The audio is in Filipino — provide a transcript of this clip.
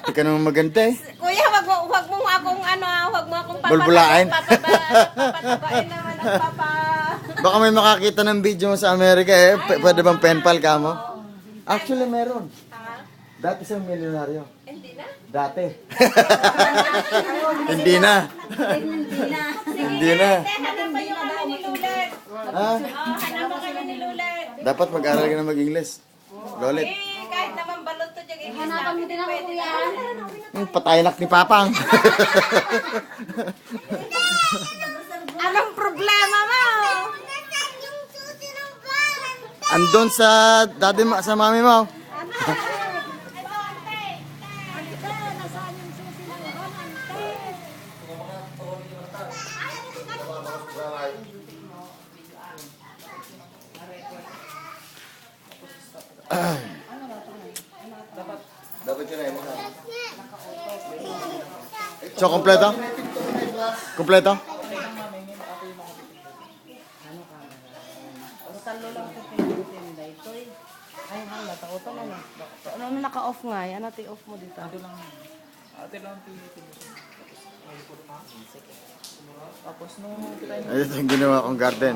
Hindi ka naman maganda eh. Kuya, wag mo akong wag mo akong Bulbulain. papatabain naman ang papa. Baka may makakita ng video mo sa Amerika eh. Pwede bang pen pal ka mo? Actually, meron. Dati siyang milyonaryo. Hindi na? Dati. Hindi na. Hindi na. Hanap pa yung kami ni Lulet. Ha? Hanap pa kami ni Lulet. Dapat mag-aral ka na mag-English. Lolit. Kahit naman balot to dyan, English Hanapan mo din ako, kuya. Patayanak ni Papang. Anong problema mo? Andun sa daddy sa mami mo. Dapat yun na So, kompleto? Kompleto? Ay, hala, tautan na na. Ano naka-off nga? Ano off mo dito? Ate lang Tapos nung Ito yung ginawa kong garden.